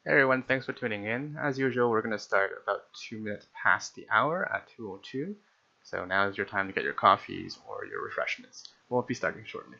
Hey everyone, thanks for tuning in. As usual, we're going to start about 2 minutes past the hour at 2:02. So now is your time to get your coffees or your refreshments. We'll be starting shortly.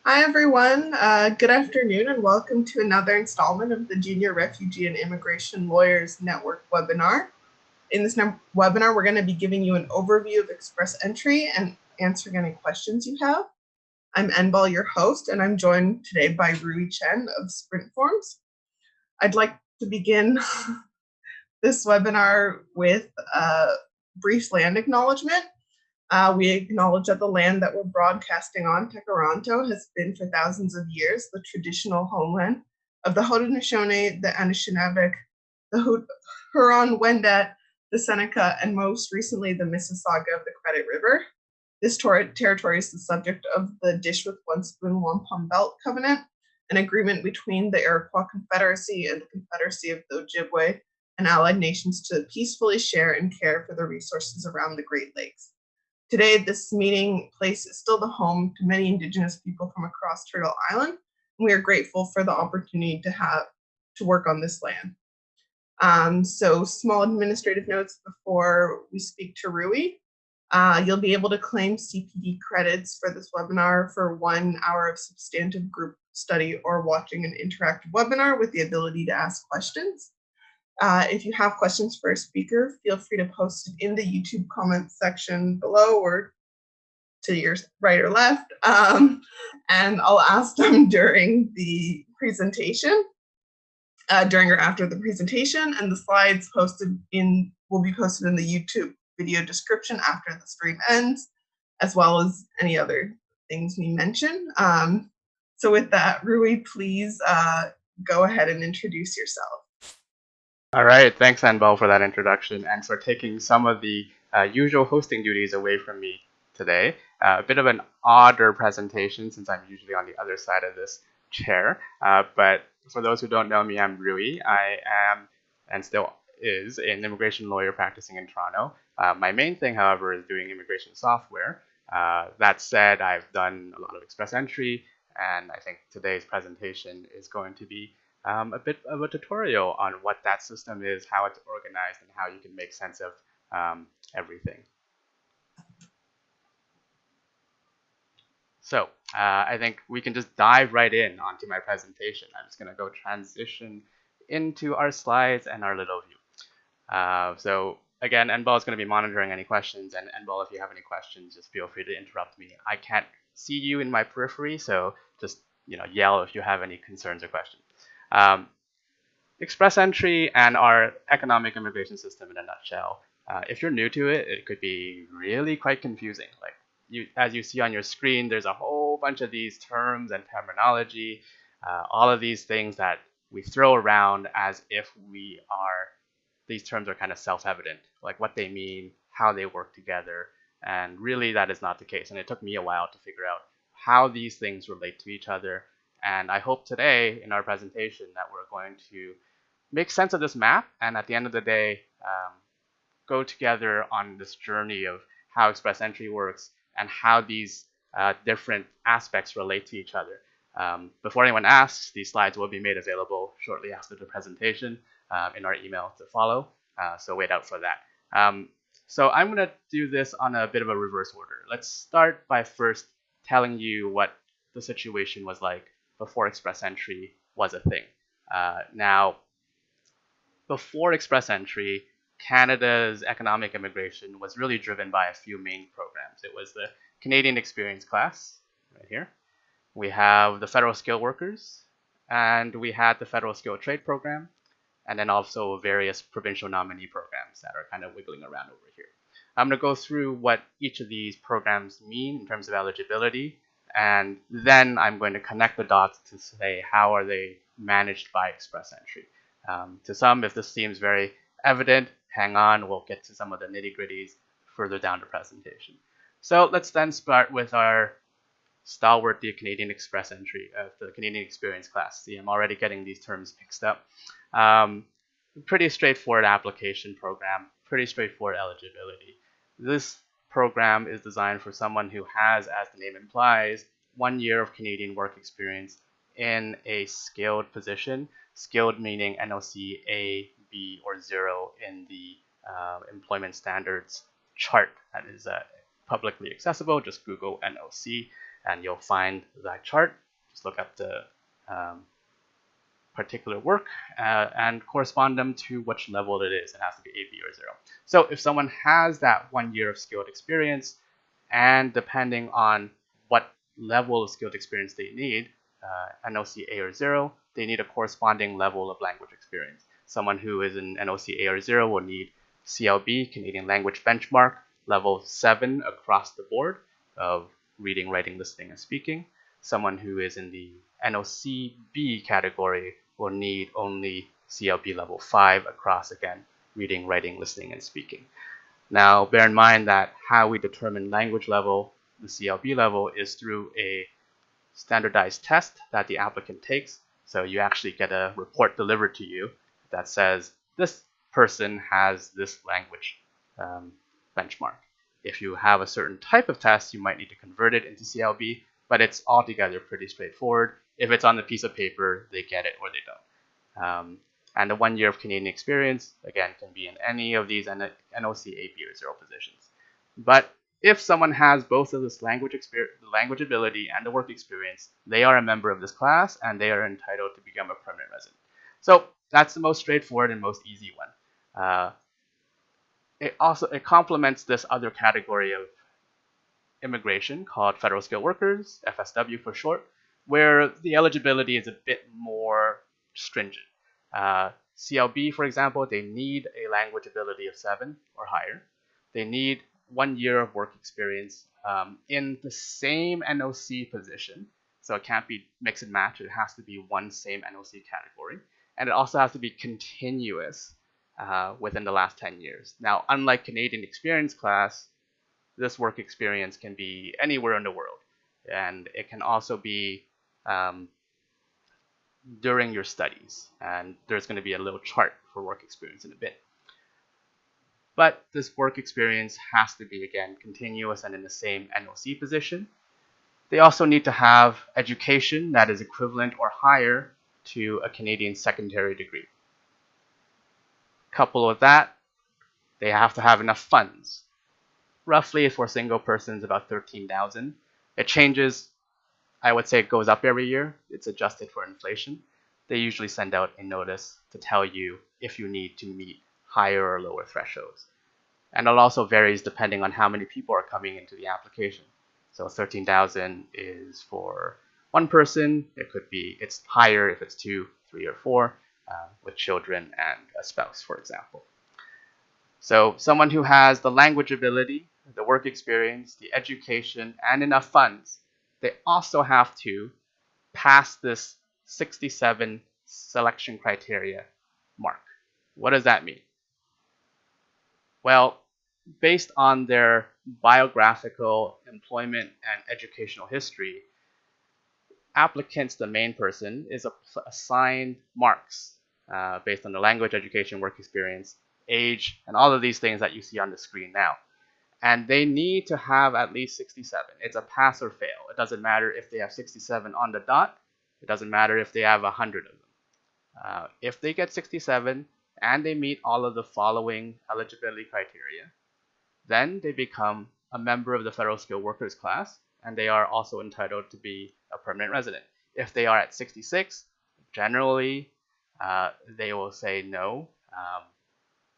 Hi, everyone. Good afternoon, and welcome to another installment of the Junior Refugee and Immigration Lawyers Network webinar. In this webinar, we're going to be giving you an overview of Express Entry and answering any questions you have. I'm Enbal, your host, and I'm joined today by Rui Chen of Sprintforms. I'd like to begin this webinar with a brief land acknowledgement. We acknowledge that the land that we're broadcasting on, Tekaronto, has been for thousands of years the traditional homeland of the Haudenosaunee, the Anishinaabe, the Huron-Wendat, the Seneca, and most recently the Mississauga of the Credit River. This territory is the subject of the Dish with One Spoon Wampum Belt Covenant, an agreement between the Iroquois Confederacy and the Confederacy of the Ojibwe and allied nations to peacefully share and care for the resources around the Great Lakes. Today, this meeting place is still the home to many Indigenous people from across Turtle Island, and we are grateful for the opportunity to work on this land. So small administrative notes before we speak to Rui. You'll be able to claim CPD credits for this webinar for 1 hour of substantive group study or watching an interactive webinar with the ability to ask questions. If you have questions for a speaker, feel free to post it in the YouTube comments section below or to your right or left, and I'll ask them during the presentation, during or after the presentation, and the slides will be posted in the YouTube video description after the stream ends, as well as any other things we mention. So with that, Rui, please go ahead and introduce yourself. All right, thanks Enbal for that introduction and for taking some of the usual hosting duties away from me today. A bit of an odder presentation since I'm usually on the other side of this chair, but for those who don't know me, I'm Rui. I am and still is an immigration lawyer practicing in Toronto. My main thing, however, is doing immigration software. That said, I've done a lot of express entry, and I think today's presentation is going to be a bit of a tutorial on what that system is, how it's organized, and how you can make sense of everything. So I think we can just dive right in onto my presentation. I'm just going to go transition into our slides and our little view. So again, Enbal is going to be monitoring any questions, and Enbal, if you have any questions, just feel free to interrupt me. I can't see you in my periphery, so just yell if you have any concerns or questions. Express entry and our economic immigration system in a nutshell. If you're new to it, it could be really quite confusing. Like as you see on your screen, there's a whole bunch of these terms and terminology, all of these things that we throw around as if these terms are kind of self-evident, like what they mean, how they work together, and really that is not the case. And it took me a while to figure out how these things relate to each other. And I hope today in our presentation that we're going to make sense of this map, and at the end of the day, go together on this journey of how express entry works and how these different aspects relate to each other. Before anyone asks, these slides will be made available shortly after the presentation in our email to follow, so wait out for that. So I'm going to do this on a bit of a reverse order. Let's start by first telling you what the situation was like before express entry was a thing. Now, before express entry, Canada's economic immigration was really driven by a few main programs. It was the Canadian Experience Class, right here. We have the Federal Skilled Workers, and we had the Federal Skilled Trade Program, and then also various provincial nominee programs that are kind of wiggling around over here. I'm going to go through what each of these programs mean in terms of eligibility, and then I'm going to connect the dots to say how are they managed by express entry. To some, if this seems very evident, hang on, we'll get to some of the nitty-gritties further down the presentation. So let's then start with our stalwart, the Canadian Express entry, the Canadian Experience Class. See, I'm already getting these terms mixed up. Pretty straightforward application program, pretty straightforward eligibility. This program is designed for someone who has, as the name implies, 1 year of Canadian work experience in a skilled position. Skilled meaning NOC A, B, or 0 in the employment standards chart that is publicly accessible. Just Google NOC and you'll find that chart. Just look up the particular work and correspond them to which level it is. It has to be A, B, or 0. So if someone has that 1 year of skilled experience, and depending on what level of skilled experience they need, NOC A or 0, they need a corresponding level of language experience. Someone who is in NOC A or 0 will need CLB, Canadian Language Benchmark, level 7 across the board of reading, writing, listening, and speaking. Someone who is in the NOC B category will need only CLB level 5 across, again, reading, writing, listening, and speaking. Now, bear in mind that how we determine language level, the CLB level, is through a standardized test that the applicant takes. So you actually get a report delivered to you that says this person has this language benchmark. If you have a certain type of test, you might need to convert it into CLB, but it's altogether pretty straightforward. If it's on the piece of paper, they get it or they don't. And the 1 year of Canadian experience, again, can be in any of these NOC A, B, or 0 positions. But if someone has both of this language ability and the work experience, they are a member of this class and they are entitled to become a permanent resident. So that's the most straightforward and most easy one. It complements this other category of immigration called Federal Skilled Workers, FSW for short, where the eligibility is a bit more stringent. CLB, for example, they need a language ability of 7 or higher. They need 1 year of work experience in the same NOC position. So it can't be mix and match. It has to be one same NOC category. And it also has to be continuous within the last 10 years. Now, unlike Canadian Experience Class, this work experience can be anywhere in the world. And it can also be during your studies. And there's going to be a little chart for work experience in a bit. But this work experience has to be, again, continuous and in the same NOC position. They also need to have education that is equivalent or higher to a Canadian secondary degree. Coupled with that, they have to have enough funds. Roughly, for single persons, about $13,000. It changes. I would say it goes up every year. It's adjusted for inflation. They usually send out a notice to tell you if you need to meet higher or lower thresholds. And it also varies depending on how many people are coming into the application. So 13,000 is for one person. It's higher if it's 2, 3, or 4. with children and a spouse, for example. So someone who has the language ability, the work experience, the education, and enough funds, they also have to pass this 67 selection criteria mark. What does that mean? Well, based on their biographical, employment, and educational history, applicants, the main person, is assigned marks based on the language, education, work experience, age, and all of these things that you see on the screen now. And they need to have at least 67. It's a pass or fail. It doesn't matter if they have 67 on the dot. It doesn't matter if they have 100 of them. If they get 67 and they meet all of the following eligibility criteria, then they become a member of the federal skilled workers class, and they are also entitled to be a permanent resident. If they are at 66, generally they will say no.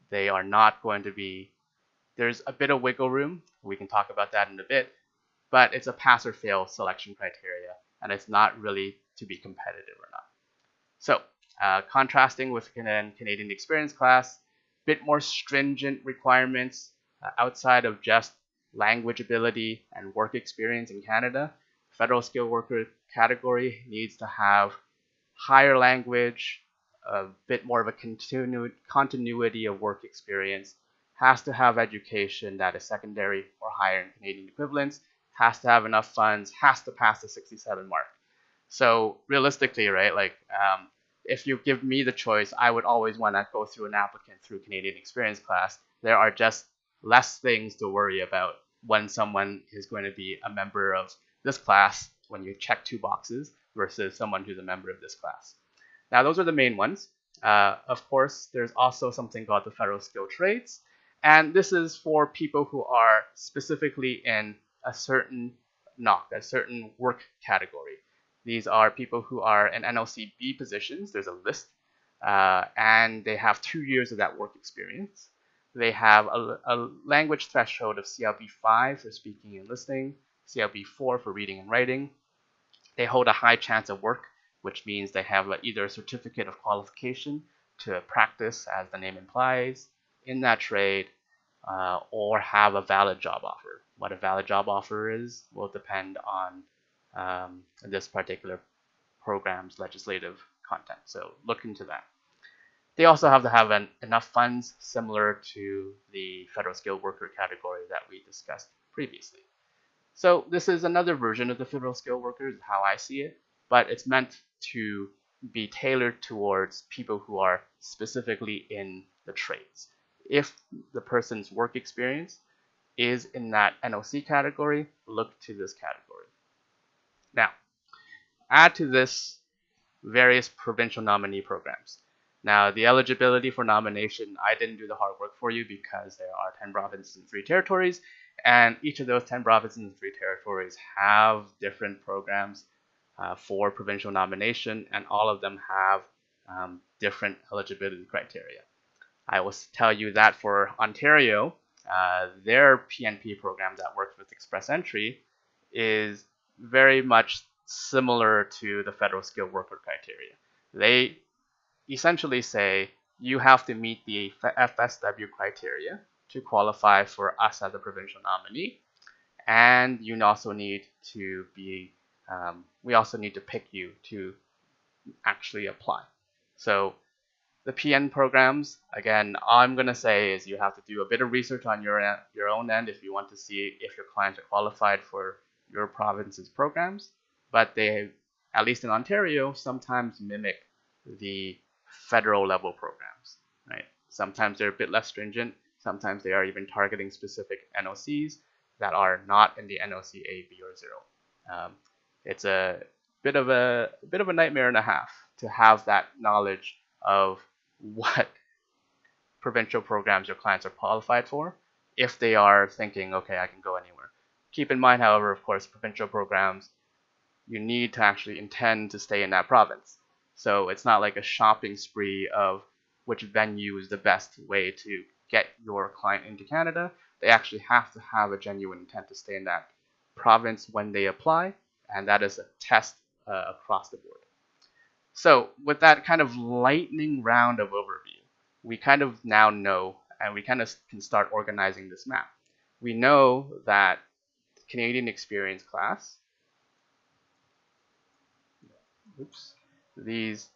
They are not going to be. There's a bit of wiggle room. We can talk about that in a bit, but it's a pass or fail selection criteria, and it's not really to be competitive or not. So, contrasting with Canadian experience class, bit more stringent requirements outside of just language ability and work experience in Canada. Federal skilled worker category needs to have higher language, a bit more of a continuity of work experience, has to have education that is secondary or higher in Canadian equivalents, has to have enough funds, has to pass the 67 mark. So realistically, right, like if you give me the choice, I would always want to go through an applicant through Canadian experience class. There are just less things to worry about when someone is going to be a member of this class when you check 2 boxes versus someone who's a member of this class. Now, those are the main ones. Of course, there's also something called the federal skilled trades. And this is for people who are specifically in a certain NOC, a certain work category. These are people who are in NLC B positions. There's a list. And they have 2 years of that work experience. They have a language threshold of CLB 5 for speaking and listening, CLB 4 for reading and writing. They hold a high chance of work, which means they have either a certificate of qualification to practice, as the name implies, in that trade, or have a valid job offer. What a valid job offer is will depend on this particular program's legislative content. So look into that. They also have to have enough funds similar to the federal skilled worker category that we discussed previously. So this is another version of the federal skilled workers, how I see it, but it's meant to be tailored towards people who are specifically in the trades. If the person's work experience is in that NOC category, look to this category. Now, add to this various provincial nominee programs. Now, the eligibility for nomination, I didn't do the hard work for you because there are 10 provinces and 3 territories, and each of those 10 provinces and 3 territories have different programs for provincial nomination, and all of them have different eligibility criteria. I will tell you that for Ontario, their PNP program that works with Express Entry is very much similar to the federal skilled worker criteria. They essentially say you have to meet the FSW criteria to qualify for us as a provincial nominee, and you also need to be we also need to pick you to actually apply. So the PN programs, again, all I'm going to say is you have to do a bit of research on your own end if you want to see if your clients are qualified for your province's programs, but they, at least in Ontario, sometimes mimic the federal level programs, right? Sometimes they're a bit less stringent. Sometimes they are even targeting specific NOCs that are not in the NOC A, B, or 0. It's a bit of a nightmare and a half to have that knowledge of what provincial programs your clients are qualified for if they are thinking, okay, I can go anywhere. Keep in mind, however, of course, provincial programs, you need to actually intend to stay in that province. So it's not like a shopping spree of which venue is the best way to get your client into Canada. They actually have to have a genuine intent to stay in that province when they apply, and that is a test across the board. So with that kind of lightning round of overview, we kind of now know, and we kind of can start organizing this map. We know that Canadian Experience class, these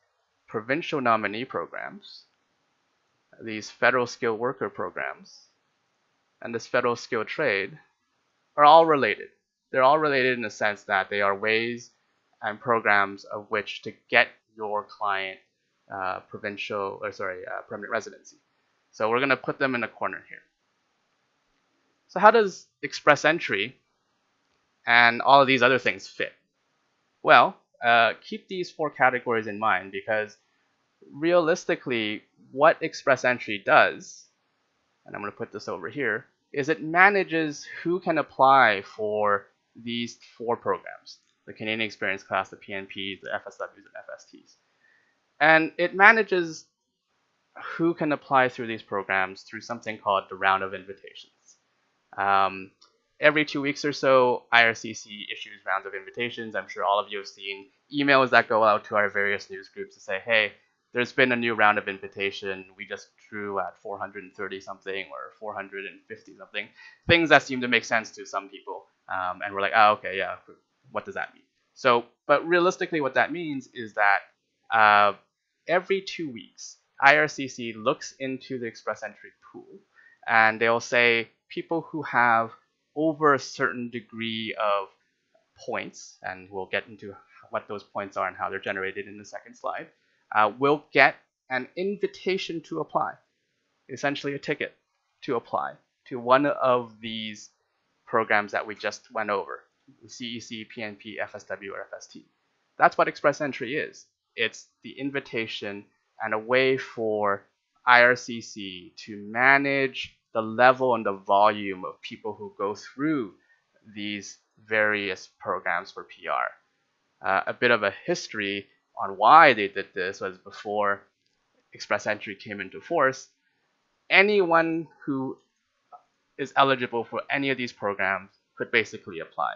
provincial nominee programs, these federal skilled worker programs, and this federal skilled trade are all related. They're all related in the sense that they are ways and programs of which to get your client permanent residency. So we're going to put them in a corner here. So how does express entry and all of these other things fit? Well, keep these 4 categories in mind, because realistically, what express entry does, and I'm going to put this over here, is it manages who can apply for these 4 programs: the Canadian Experience class, the PNPs, the FSWs, and FSTs. And it manages who can apply through these programs through something called the round of invitations. Every 2 weeks or so, IRCC issues rounds of invitations. I'm sure all of you have seen emails that go out to our various news groups to say, hey, there's been a new round of invitation. We just drew at 430 something or 450 something. Things that seem to make sense to some people. And we're like, oh, okay, yeah, what does that mean? So, but realistically, what that means is that every 2 weeks, IRCC looks into the express entry pool, and they'll say people who have over a certain degree of points, and we'll get into what those points are and how they're generated in the second slide, will get an invitation to apply, essentially a ticket to apply to one of these programs that we just went over, CEC, PNP, FSW, or FST. That's what express entry is. It's the invitation and a way for IRCC to manage the level and the volume of people who go through these various programs for PR. A bit of a history on why they did this was before express entry came into force. Anyone who is eligible for any of these programs could basically apply.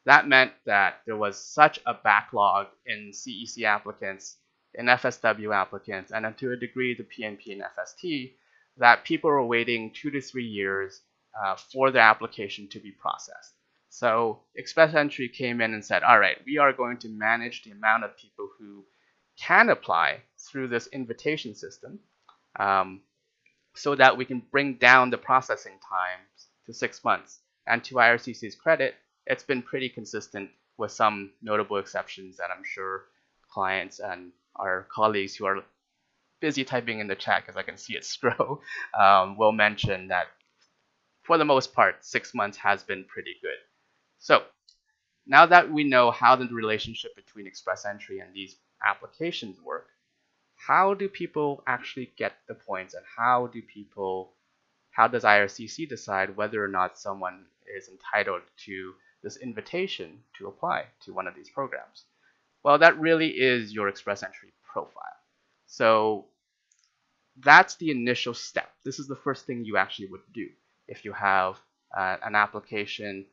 That meant that there was such a backlog in CEC applicants, in FSW applicants, and to a degree the PNP and FST, that people were waiting 2 to 3 years for their application to be processed. So express entry came in and said, all right, we are going to manage the amount of people who can apply through this invitation system, so that we can bring down the processing times to 6 months. And to IRCC's credit, it's been pretty consistent, with some notable exceptions that I'm sure clients and our colleagues who are busy typing in the chat, because I can see it scroll, will mention that for the most part, 6 months has been pretty good. So now that we know how the relationship between express entry and these applications work, how do people actually get the points, and how does IRCC decide whether or not someone is entitled to this invitation to apply to one of these programs? Well, that really is your express entry profile. So that's the initial step. This is the first thing you actually would do if you have an application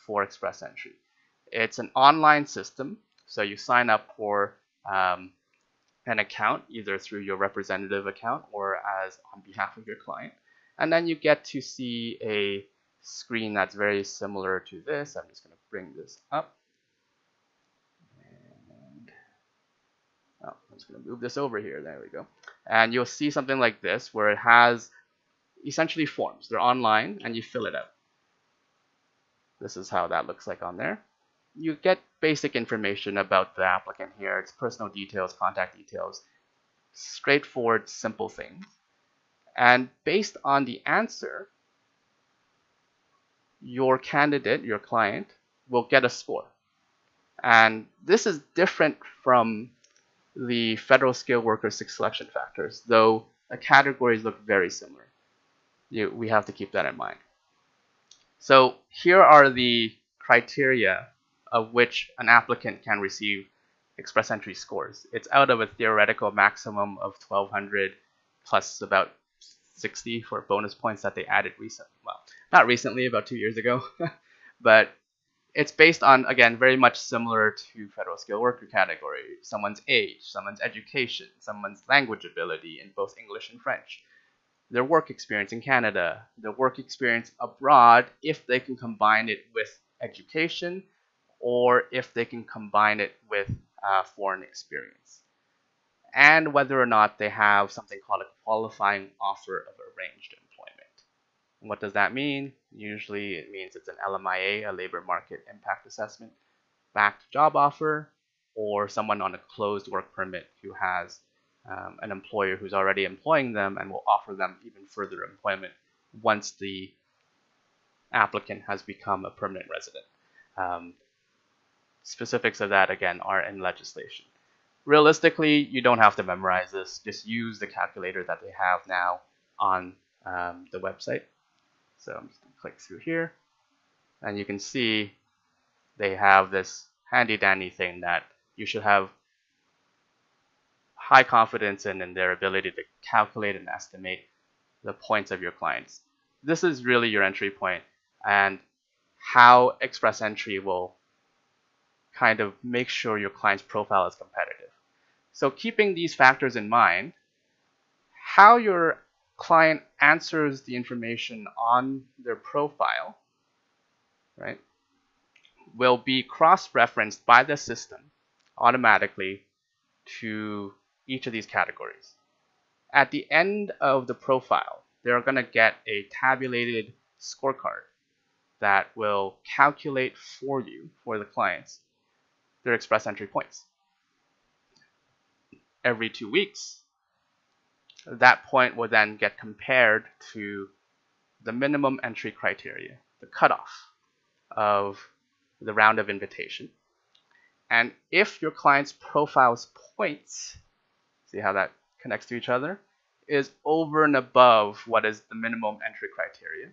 for express entry. It's an online system, so you sign up for an account, either through your representative account or as on behalf of your client. And then you get to see a screen that's very similar to this. I'm just going to bring this up. And I'm just going to move this over here. There we go. And you'll see something like this, where it has essentially forms. They're online, and you fill it out. This is how that looks like on there. You get basic information about the applicant here. It's personal details, contact details, straightforward, simple things. And based on the answer, your candidate, your client, will get a score. And this is different from the federal skilled worker 6 selection factors, though the categories look very similar. We have to keep that in mind. So here are the criteria of which an applicant can receive express entry scores. It's out of a theoretical maximum of 1,200 plus about 60 for bonus points that they added recently. Well, not recently, about 2 years ago, but it's based on, again, very much similar to federal skilled worker category, someone's age, someone's education, someone's language ability in both English and French, their work experience in Canada, their work experience abroad, if they can combine it with education, or if they can combine it with foreign experience, and whether or not they have something called a qualifying offer of arranged employment. What does that mean? Usually it means it's an LMIA, a labor market impact assessment, backed job offer, or someone on a closed work permit who has an employer who's already employing them and will offer them even further employment once the applicant has become a permanent resident. Specifics of that, again, are in legislation. Realistically, you don't have to memorize this. Just use the calculator that they have now on the website. So I'm just going to click through here, and you can see they have this handy dandy thing that you should have high confidence in their ability to calculate and estimate the points of your clients. This is really your entry point, and how Express Entry will kind of make sure your client's profile is competitive. So keeping these factors in mind, how your client answers the information on their profile, right, will be cross-referenced by the system automatically to each of these categories. At the end of the profile, they're going to get a tabulated scorecard that will calculate for you, for the clients, their Express Entry points. Every 2 weeks, that point will then get compared to the minimum entry criteria, the cutoff of the round of invitation. And if your client's profile's points, see how that connects to each other, is over and above what is the minimum entry criteria,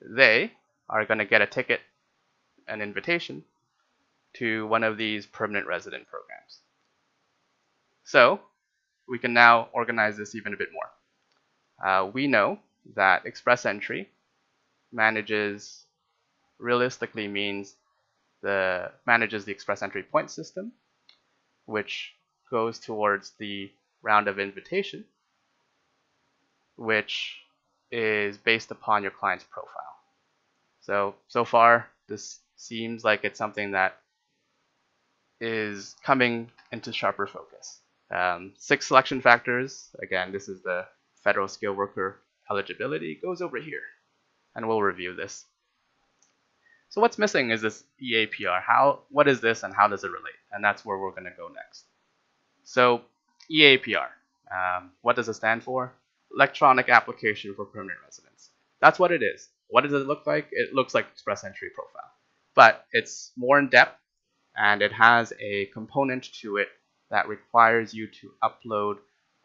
they are going to get a ticket, an invitation to one of these permanent resident programs. So we can now organize this even a bit more. We know that Express Entry manages, realistically means manages the Express Entry point system, which goes towards the round of invitation, which is based upon your client's profile. So far, this seems like it's something that is coming into sharper focus. 6 selection factors. Again, this is the federal skilled worker eligibility. Goes over here, and we'll review this. So what's missing is this EAPR. What is this and how does it relate? And that's where we're going to go next. So EAPR, what does it stand for? Electronic Application for Permanent Residence. That's what it is. What does it look like? It looks like Express Entry profile, but it's more in depth, and it has a component to it that requires you to upload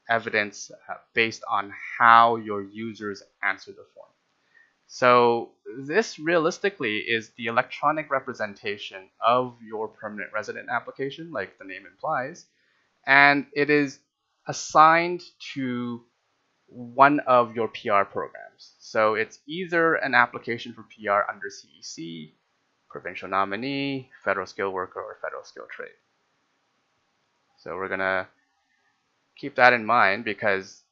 evidence based on how your users answer the form. So this realistically is the electronic representation of your permanent resident application, like the name implies, and it is assigned to one of your PR programs. So it's either an application for PR under CEC, provincial nominee, federal skilled worker, or federal skilled trade. So we're going to keep that in mind, because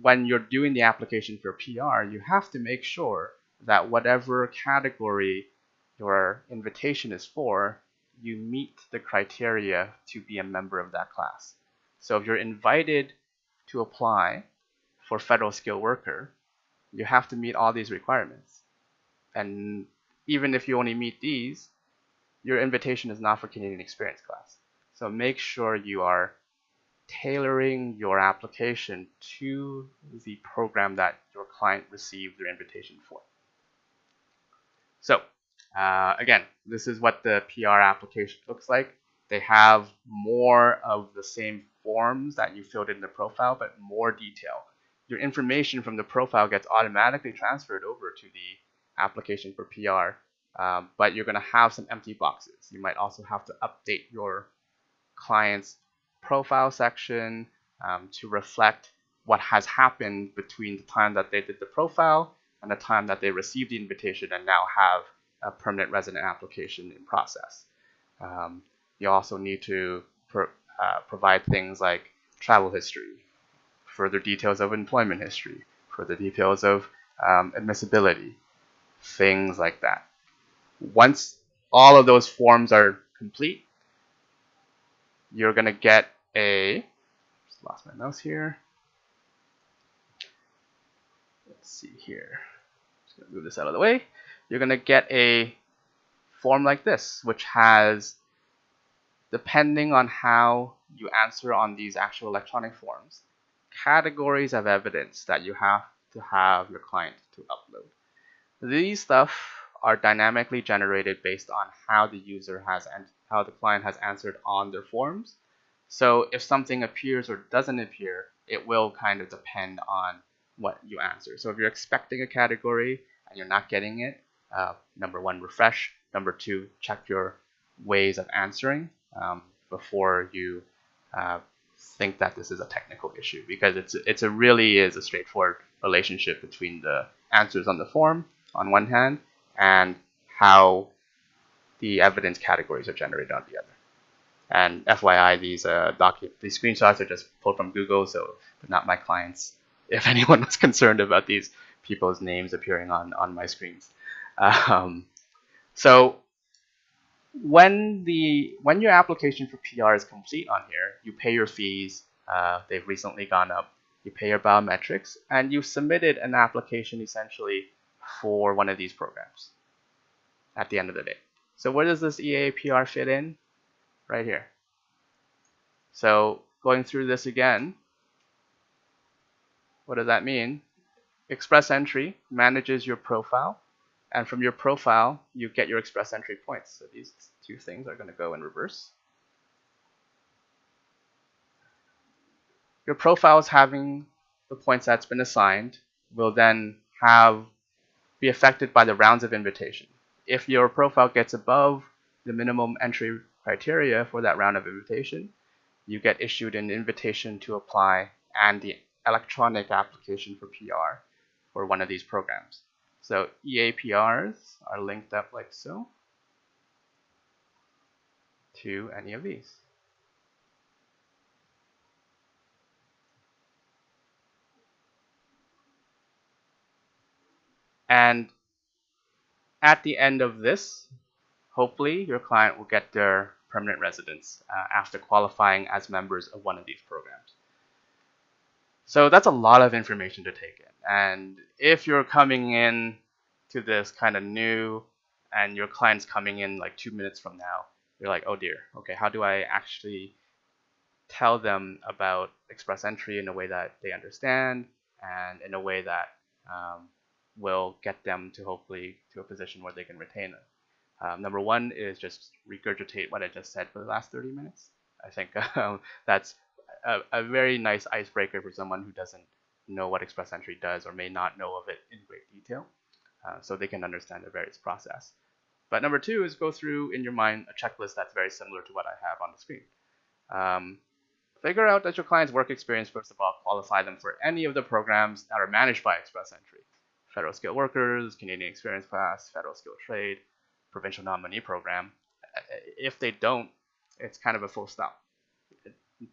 when you're doing the application for PR, you have to make sure that whatever category your invitation is for, you meet the criteria to be a member of that class. So if you're invited to apply for federal skilled worker, you have to meet all these requirements. And even if you only meet these, your invitation is not for Canadian experience class. So make sure you are tailoring your application to the program that your client received their invitation for. So again, this is what the PR application looks like. They have more of the same forms that you filled in the profile, but more detail. Your information from the profile gets automatically transferred over to the application for PR, but you're going to have some empty boxes. You might also have to update your client's profile section to reflect what has happened between the time that they did the profile and the time that they received the invitation and now have a permanent resident application in process. You also need to provide things like travel history, further details of employment history, further details of admissibility, things like that. Once all of those forms are complete, you're going to get a, just lost my mouse here. Let's see here. Just going to move this out of the way. You're going to get a form like this, which has, depending on how you answer on these actual electronic forms, categories of evidence that you have to have your client to upload. These stuff are dynamically generated based on how the user has and how the client has answered on their forms. So if something appears or doesn't appear, it will kind of depend on what you answer. So if you're expecting a category and you're not getting it, number one, refresh. Number two, check your ways of answering before you think that this is a technical issue, because it's a really is a straightforward relationship between the answers on the form on one hand and how the evidence categories are generated on the other. And FYI, these screenshots are just pulled from Google, so they're not my clients. If anyone was concerned about these people's names appearing on my screens. So when your application for PR is complete on here, you pay your fees. They've recently gone up. You pay your biometrics, and you submitted an application essentially for one of these programs at the end of the day. So where does this EAPR fit in? Right here. So going through this again, what does that mean? Express Entry manages your profile, and from your profile, you get your Express Entry points. So these two things are going to go in reverse. Your profiles having the points that's been assigned will then be affected by the rounds of invitation. If your profile gets above the minimum entry criteria for that round of invitation, you get issued an invitation to apply and the electronic application for PR for one of these programs. So EAPRs are linked up like so to any of these. And at the end of this, hopefully your client will get their permanent residence after qualifying as members of one of these programs. So that's a lot of information to take in. And if you're coming in to this kind of new and your client's coming in like 2 minutes from now, you're like, oh dear, okay, how do I actually tell them about Express Entry in a way that they understand and in a way that will get them to hopefully to a position where they can retain it. Number one is just regurgitate what I just said for the last 30 minutes. I think that's a very nice icebreaker for someone who doesn't know what Express Entry does or may not know of it in great detail, so they can understand the various process. But number two is go through in your mind a checklist that's very similar to what I have on the screen. Figure out that your client's work experience, first of all, qualify them for any of the programs that are managed by Express Entry. Federal Skilled Workers, Canadian Experience Pass, Federal Skilled Trade, Provincial Nominee Program. If they don't, it's kind of a full stop.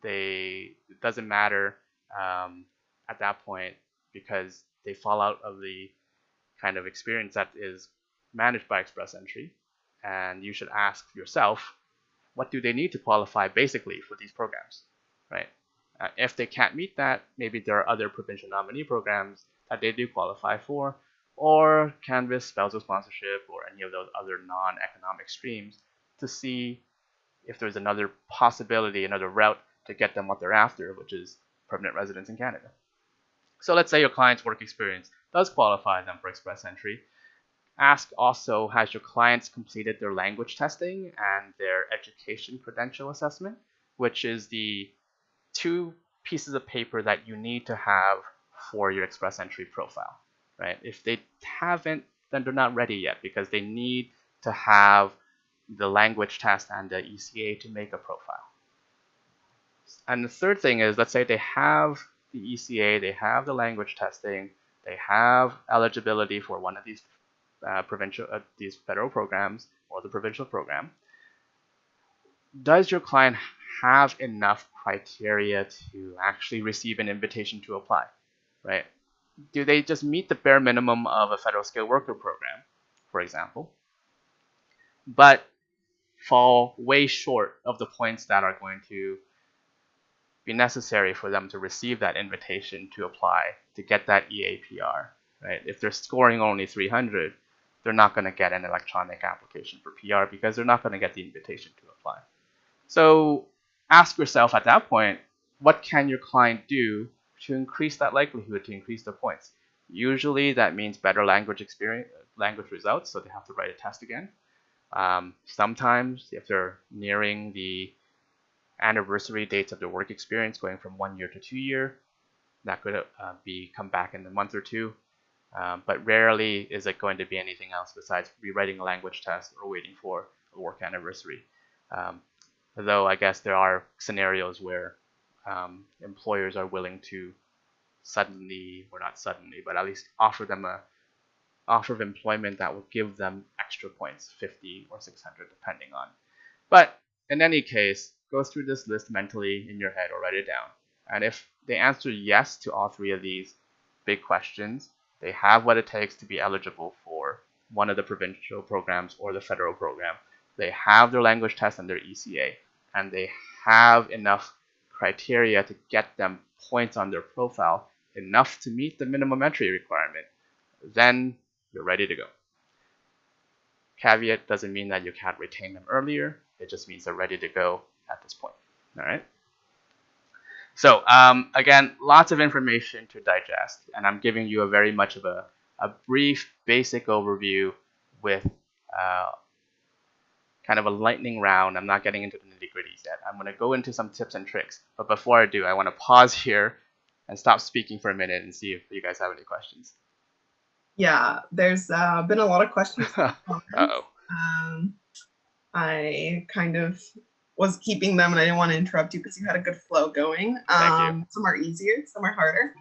It doesn't matter at that point, because they fall out of the kind of experience that is managed by Express Entry, and you should ask yourself, what do they need to qualify basically for these programs, right? If they can't meet that, maybe there are other provincial nominee programs that they do qualify for, or Canvas, spousal sponsorship, or any of those other non-economic streams to see if there's another possibility, another route to get them what they're after, which is permanent residence in Canada. So let's say your client's work experience does qualify them for Express Entry. Ask also, has your clients completed their language testing and their education credential assessment, which is the two pieces of paper that you need to have for your Express Entry profile, right? If they haven't, then they're not ready yet, because they need to have the language test and the ECA to make a profile. And the third thing is, let's say they have the ECA, they have the language testing, they have eligibility for one of these these federal programs or the provincial program, does your client have enough criteria to actually receive an invitation to apply, right? Do they just meet the bare minimum of a federal skilled worker program, for example, but fall way short of the points that are going to be necessary for them to receive that invitation to apply to get that EAPR, right? If they're scoring only 300, they're not going to get an electronic application for PR because they're not going to get the invitation to apply. So ask yourself at that point, what can your client do to increase that likelihood, to increase the points? Usually that means better language results, so they have to write a test again. Sometimes if they're nearing the anniversary dates of their work experience, going from 1 year to 2 year, that could be come back in a month or two. But rarely is it going to be anything else besides rewriting a language test or waiting for a work anniversary. Though I guess there are scenarios where employers are willing to suddenly, or not suddenly, but at least offer them a offer of employment that will give them extra points, 50 or 600 depending on. But in any case, go through this list mentally in your head or write it down. And if they answer yes to all three of these big questions, they have what it takes to be eligible for one of the provincial programs or the federal program. They have their language test and their ECA, and they have enough criteria to get them points on their profile, enough to meet the minimum entry requirement. Then you're ready to go. Caveat doesn't mean that you can't retain them earlier. It just means they're ready to go at this point. All right. So again, lots of information to digest, and I'm giving you a very much of a brief, basic overview with kind of a lightning round. I'm not getting into the nitty-gritties yet. I'm going to go into some tips and tricks. But before I do, I want to pause here and stop speaking for a minute and see if you guys have any questions. Yeah, there's been a lot of questions. Uh-oh. I kind of was keeping them, and I didn't want to interrupt you because you had a good flow going. Thank you. Some are easier, some are harder.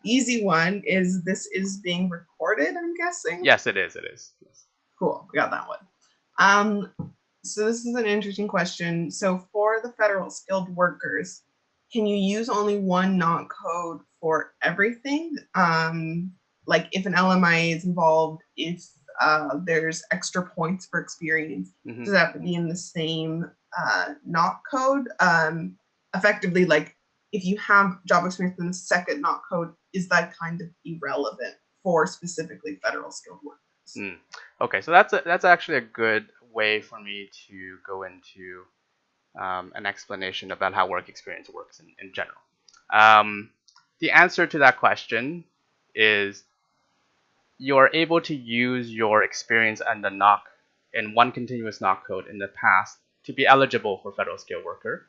Easy one is, this is being recorded, I'm guessing? Yes, it is. It is. Yes. Cool, we got that one. So this is an interesting question. So for the federal skilled workers, can you use only one NOC code for everything? Like if an LMI is involved, if there's extra points for experience, does it have to be in the same NOC code? Effectively, like if you have job experience in the second NOC code, is that kind of irrelevant for specifically federal skilled workers? Okay, so that's actually a good way for me to go into an explanation about how work experience works in general. The answer to that question is you're able to use your experience and the NOC in one continuous NOC code in the past to be eligible for federal skilled worker.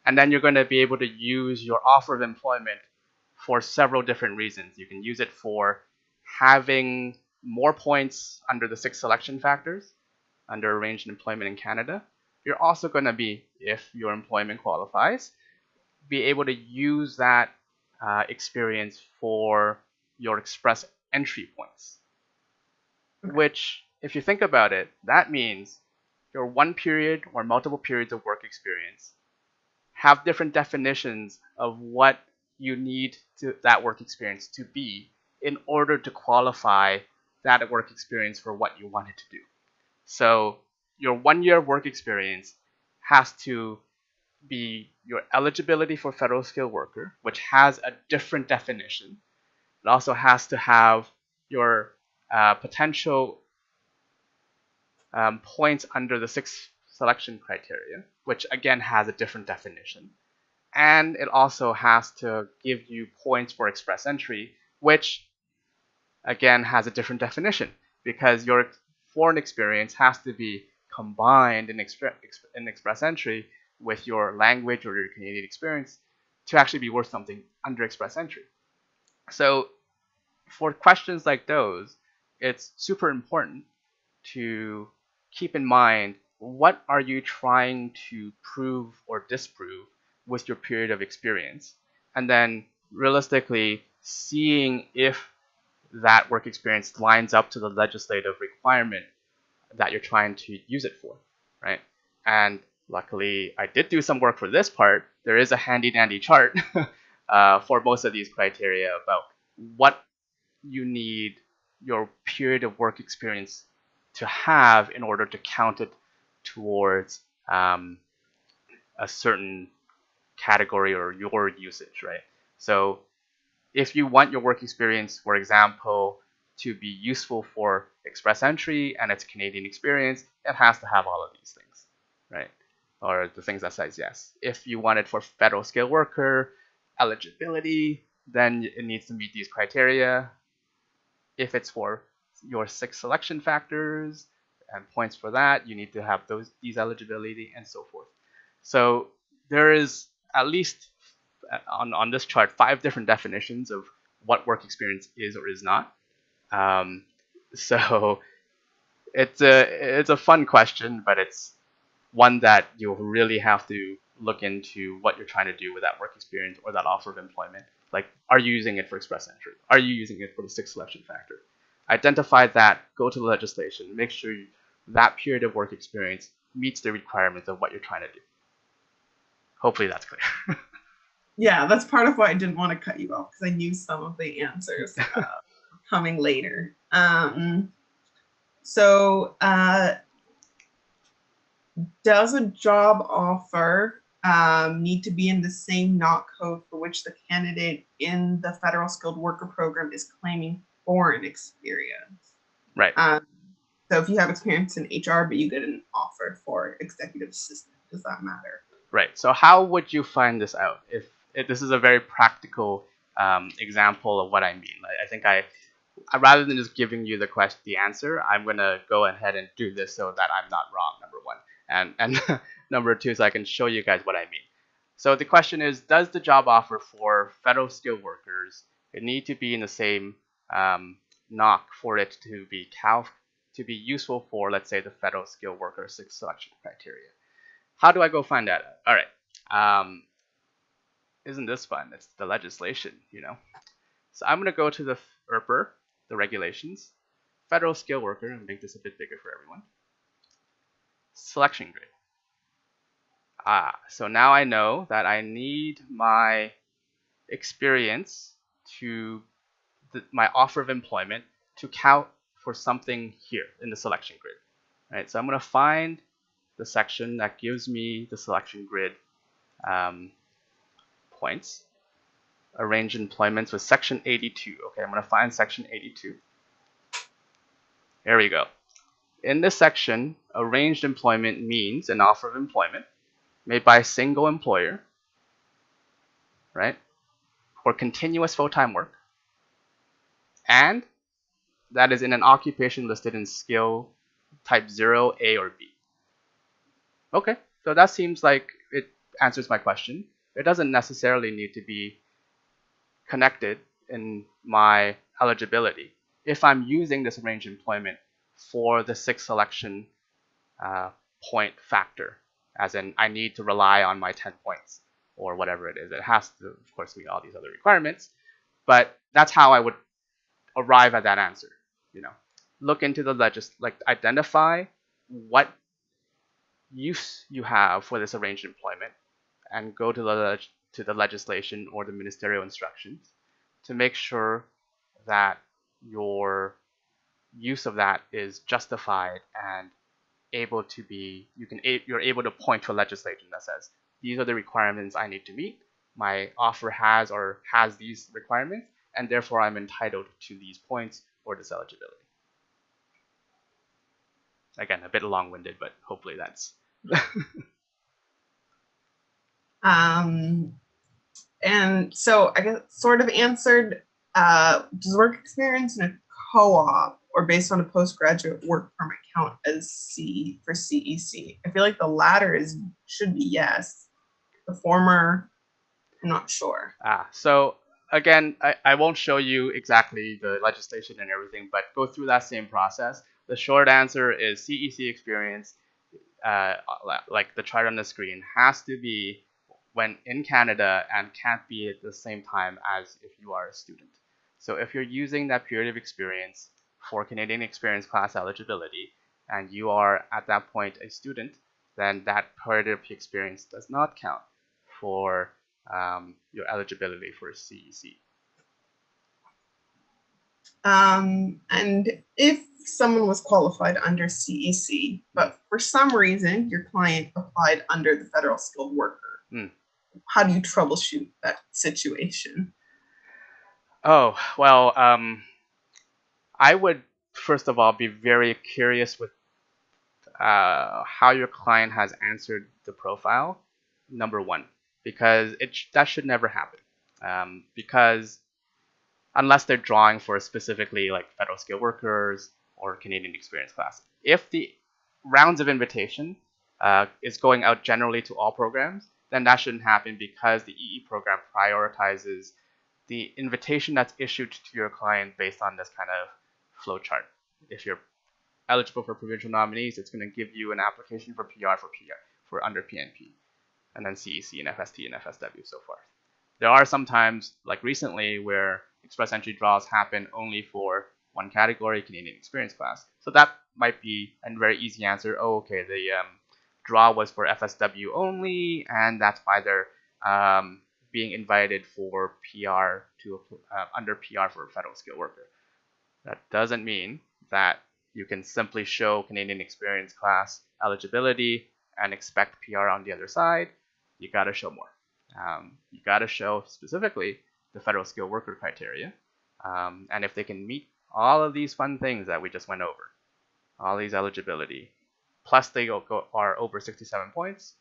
And then you're going to be able to use your offer of employment for several different reasons. You can use it for having more points under the 6 selection factors under arranged employment in Canada. You're also going to be, if your employment qualifies, be able to use that experience for your express entry points. Which, if you think about it, that means your one period or multiple periods of work experience have different definitions of what you need that work experience to be in order to qualify that work experience for what you want it to do. So your 1 year work experience has to be your eligibility for federal skilled worker, which has a different definition. It also has to have your potential points under the 6 selection criteria, which again has a different definition. And it also has to give you points for express entry, which again has a different definition, because your foreign experience has to be combined in express entry with your language or your Canadian experience to actually be worth something under express entry. So for questions like those, it's super important to keep in mind, what are you trying to prove or disprove with your period of experience? And then realistically seeing if that work experience lines up to the legislative requirement that you're trying to use it for, right? And luckily, I did do some work for this part. There is a handy dandy chart for most of these criteria about what you need your period of work experience to have in order to count it towards a certain category or your usage, right? So if you want your work experience, for example, to be useful for express entry and its Canadian experience, it has to have all of these things, right? Or the things that says yes. If you want it for federal skilled worker eligibility, then it needs to meet these criteria. If it's for your 6 selection factors and points for that, you need to have these eligibility and so forth. So there is at least on this chart 5 different definitions of what work experience is or is not. So it's a fun question, but it's one that you'll really have to look into what you're trying to do with that work experience or that offer of employment. Like, are you using it for express entry? Are you using it for the 6 selection factor? Identify that, go to the legislation, make sure that period of work experience meets the requirements of what you're trying to do. Hopefully that's clear. Yeah, that's part of why I didn't want to cut you off, because I knew some of the answers coming later. So does a job offer need to be in the same NOC code for which the candidate in the federal skilled worker program is claiming foreign experience? Right. So if you have experience in HR, but you get an offer for executive assistant, does that matter? Right. So how would you find this out? If this is a very practical example of what I mean. I think rather than just giving you the answer, I'm gonna go ahead and do this so that I'm not wrong. Number one, and number two, so I can show you guys what I mean. So the question is, does the job offer for federal skilled workers need to be in the same NOC for it to be useful for, let's say, the federal skilled worker 6 selection criteria? How do I go find that out? All right. Isn't this fun? It's the legislation, you know. So I'm going to go to the FERPR, the regulations, federal skilled worker, and make this a bit bigger for everyone. Selection grid. So now I know that I need my experience my offer of employment to count for something here in the selection grid. Right. So I'm going to find the section that gives me the selection grid points. Arranged employments with section 82. Okay, I'm going to find section 82. There we go. In this section, arranged employment means an offer of employment made by a single employer, right, for continuous full-time work, and that is in an occupation listed in skill type 0, A, or B. Okay, so that seems like it answers my question. It doesn't necessarily need to be connected in my eligibility if I'm using this arranged employment for the 6 selection point factor, as in I need to rely on my 10 points or whatever it is. It has to, of course, meet all these other requirements, but that's how I would arrive at that answer. You know, look into the identify what use you have for this arranged employment, and go to the legislation or the ministerial instructions to make sure that your use of that is justified and able to be, you're able to point to a legislation that says these are the requirements I need to meet. My offer has these requirements, and therefore I'm entitled to these points or this eligibility. Again, a bit long-winded, but hopefully that's and so I guess sort of answered, does work experience in a co-op or based on a postgraduate work permit count as C for CEC? I feel like the latter should be yes. The former, I'm not sure. So again, I won't show you exactly the legislation and everything, but go through that same process. The short answer is CEC experience, like the chart on the screen, has to be when in Canada and can't be at the same time as if you are a student. So if you're using that period of experience for Canadian Experience Class eligibility, and you are at that point a student, then that period of experience does not count for your eligibility for CEC. And if someone was qualified under CEC, but for some reason your client applied under the federal skilled worker, how do you troubleshoot that situation? Oh, well, I would first of all be very curious with how your client has answered the profile, number one, because that should never happen. Because unless they're drawing for specifically like federal skilled workers or Canadian Experience Class. If the rounds of invitation is going out generally to all programs, then that shouldn't happen because the EE program prioritizes the invitation that's issued to your client based on this kind of flow chart. If you're eligible for provincial nominees, it's going to give you an application for PR for under PNP, and then CEC and FST and FSW, so forth. There are some times, like recently, where express entry draws happen only for one category, Canadian Experience Class. So that might be a very easy answer. Oh, okay, the draw was for FSW only, and that's why they're being invited for PR under PR for a federal skilled worker. That doesn't mean that you can simply show Canadian Experience Class eligibility and expect PR on the other side. You got to show more. You got to show specifically the federal skilled worker criteria. And if they can meet all of these fun things that we just went over, all these eligibility, plus they are over 67 points,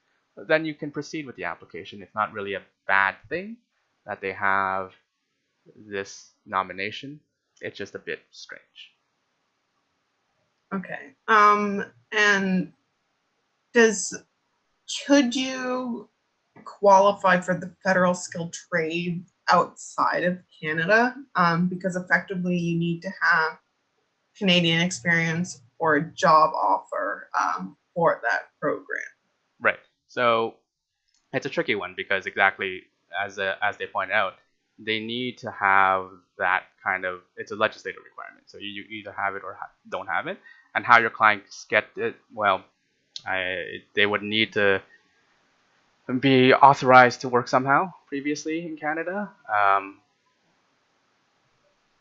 then you can proceed with the application. It's not really a bad thing that they have this nomination. It's just a bit strange. Okay. And could you qualify for the federal skilled trade outside of Canada? Because effectively you need to have Canadian experience or a job offer for that program. Right. So it's a tricky one because exactly as they point out, they need to have that kind of, it's a legislative requirement. So you either have it or don't have it. And how your clients get it, well, they would need to be authorized to work somehow previously in Canada.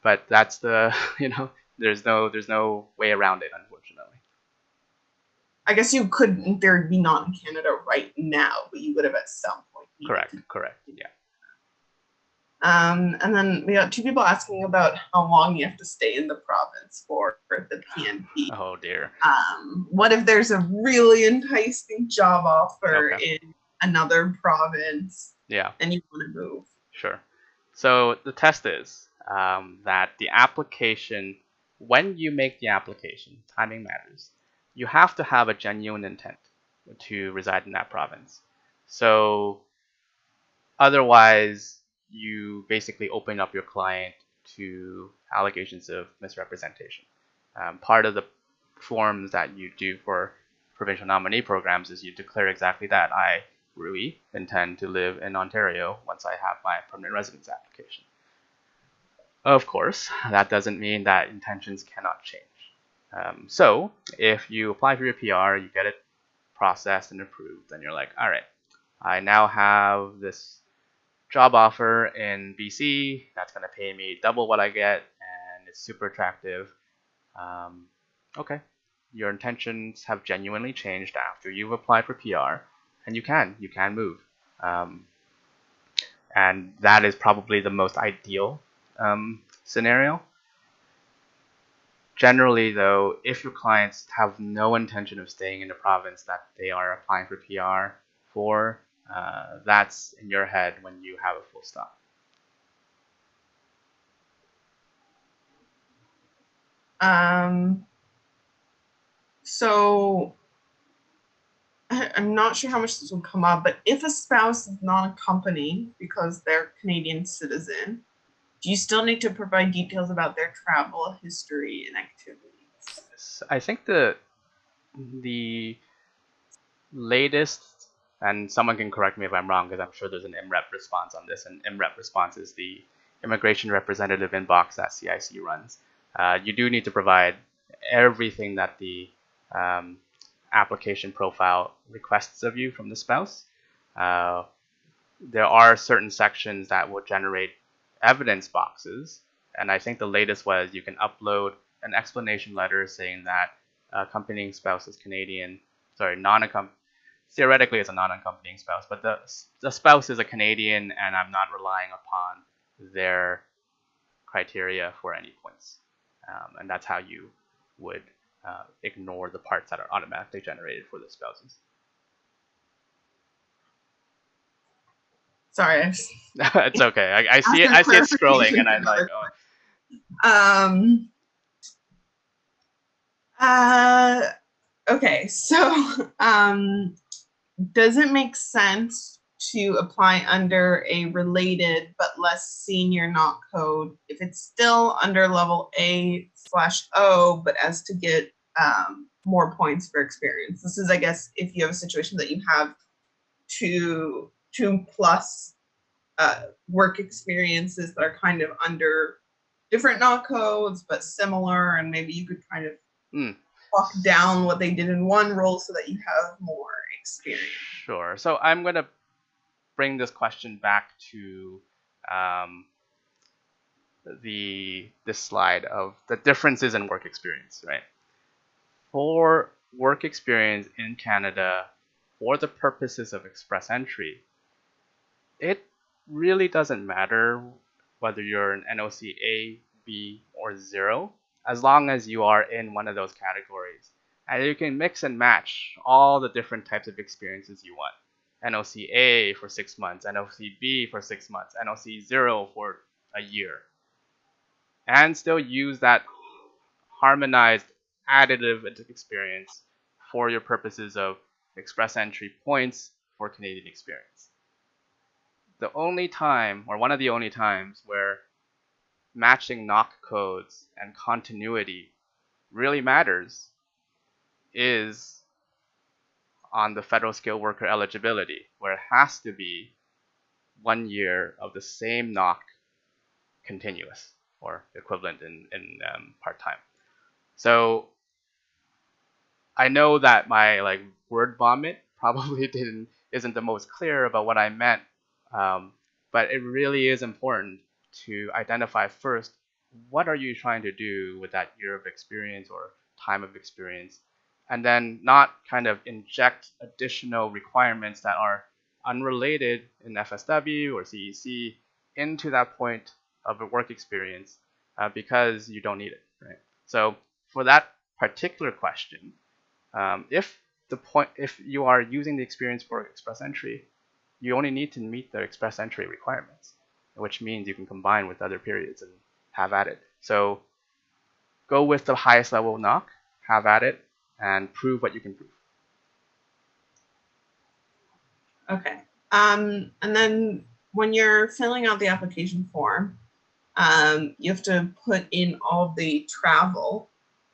But that's the, there's no way around it, unfortunately. I guess you could, in theory, be not in Canada right now, but you would have at some point. Correct, yeah. And then we got two people asking about how long you have to stay in the province for the PNP. Oh dear. What if there's a really enticing job offer in another province? Yeah. And you want to move? Sure. So the test is that the application, when you make the application, timing matters. You have to have a genuine intent to reside in that province. So otherwise, you basically open up your client to allegations of misrepresentation. Part of the forms that you do for provincial nominee programs is you declare exactly that. I, Rui, intend to live in Ontario once I have my permanent residence application. Of course, that doesn't mean that intentions cannot change. So if you apply for your PR, you get it processed and approved, then you're like, all right, I now have this job offer in BC that's going to pay me double what I get, and it's super attractive. Okay, your intentions have genuinely changed after you've applied for PR, and you can move. And that is probably the most ideal scenario. Generally, though, if your clients have no intention of staying in the province that they are applying for PR for, that's in your head when you have a full stop. So I'm not sure how much this will come up, but if a spouse is not accompanied because they're Canadian citizen, do you still need to provide details about their travel history and activities? I think the latest, and someone can correct me if I'm wrong because I'm sure there's an MREP response on this, and MREP response is the immigration representative inbox that CIC runs. You do need to provide everything that the application profile requests of you from the spouse. There are certain sections that will generate evidence boxes, and I think the latest was you can upload an explanation letter saying that accompanying spouse is Canadian. Sorry, theoretically it's a non-accompanying spouse, but the spouse is a Canadian, and I'm not relying upon their criteria for any points, and that's how you would ignore the parts that are automatically generated for the spouses. Sorry, it's okay. I see it. I see it scrolling, and I'm like, oh. Okay, so does it make sense to apply under a related but less senior NOC code if it's still under level A/O, but as to get more points for experience? This is, I guess, if you have a situation that you have two plus work experiences that are kind of under different NOC codes but similar, and maybe you could kind of walk down what they did in one role so that you have more experience. Sure. So I'm going to bring this question back to this slide of the differences in work experience, right? For work experience in Canada, for the purposes of express entry, it really doesn't matter whether you're an NOC A, B, or 0, as long as you are in one of those categories. And you can mix and match all the different types of experiences you want. NOC A for 6 months, NOC B for 6 months, NOC 0 for a year. And still use that harmonized additive experience for your purposes of express entry points for Canadian experience. The only time, or one of the only times, where matching NOC codes and continuity really matters is on the federal skilled worker eligibility, where it has to be 1 year of the same NOC continuous, or equivalent in part-time. So I know that my word vomit probably isn't the most clear about what I meant, but it really is important to identify first, what are you trying to do with that year of experience or time of experience, and then not kind of inject additional requirements that are unrelated in FSW or CEC into that point of a work experience because you don't need it, right? So for that particular question, if you are using the experience for express entry, you only need to meet the express entry requirements, which means you can combine with other periods and have at it. So go with the highest level NOC, have at it, and prove what you can prove. Okay. And then when you're filling out the application form, you have to put in all the travel,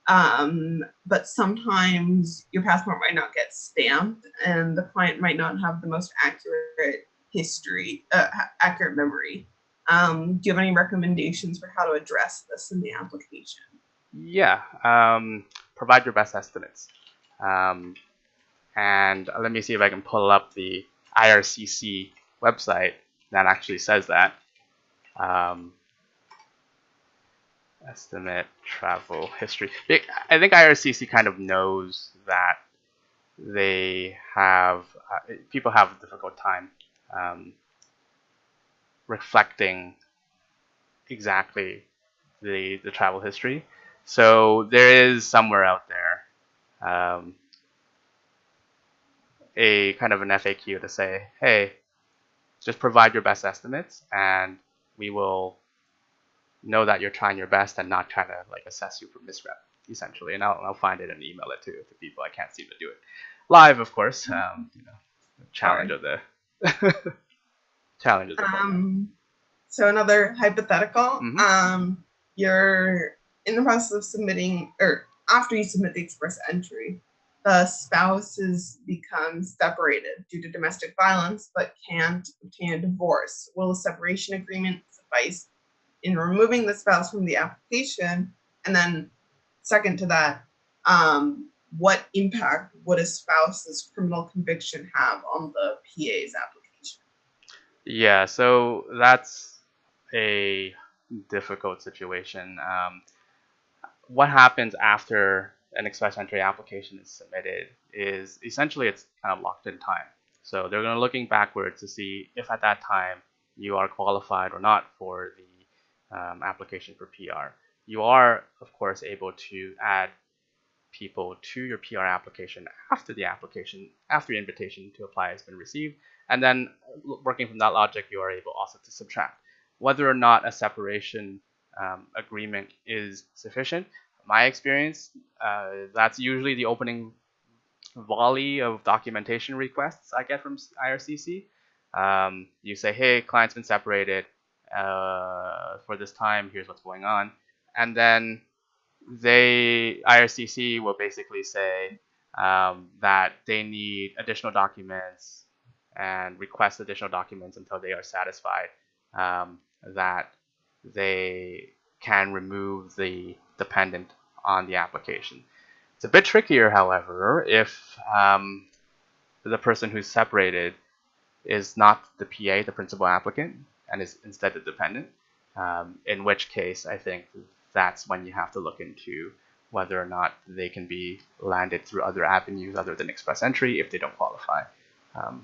but sometimes your passport might not get stamped and the client might not have the most accurate accurate memory. Do you have any recommendations for how to address this in the application? Yeah, provide your best estimates. And let me see if I can pull up the IRCC website that actually says that. Estimate travel history. I think IRCC kind of knows that they have people have a difficult time reflecting exactly the travel history. So there is somewhere out there a kind of an FAQ to say, hey, just provide your best estimates, and we will know that you're trying your best and not trying to assess you for misrep, essentially. And I'll find it and email it to people. I can't seem to do it live, of course. Challenge of the challenge of the So another hypothetical. You're in the process of submitting, or after you submit the express entry, the spouses become separated due to domestic violence but can't obtain a divorce. Will a separation agreement suffice in removing the spouse from the application? And then second to that, what impact would a spouse's criminal conviction have on the PA's application? Yeah, so that's a difficult situation. What happens after an express entry application is submitted is essentially it's kind of locked in time. So they're going to looking backwards to see if at that time you are qualified or not for the application for PR. You are, of course, able to add people to your PR application after your invitation to apply has been received. And then working from that logic, you are able also to subtract. Whether or not a separation agreement is sufficient, my experience, that's usually the opening volley of documentation requests I get from IRCC. You say, hey, client's been separated for this time, here's what's going on. And then IRCC will basically say that they need additional documents and request additional documents until they are satisfied that they can remove the dependent on the application. It's a bit trickier, however, if the person who's separated is not the PA, the principal applicant, and is instead the dependent, in which case I think that's when you have to look into whether or not they can be landed through other avenues other than express entry if they don't qualify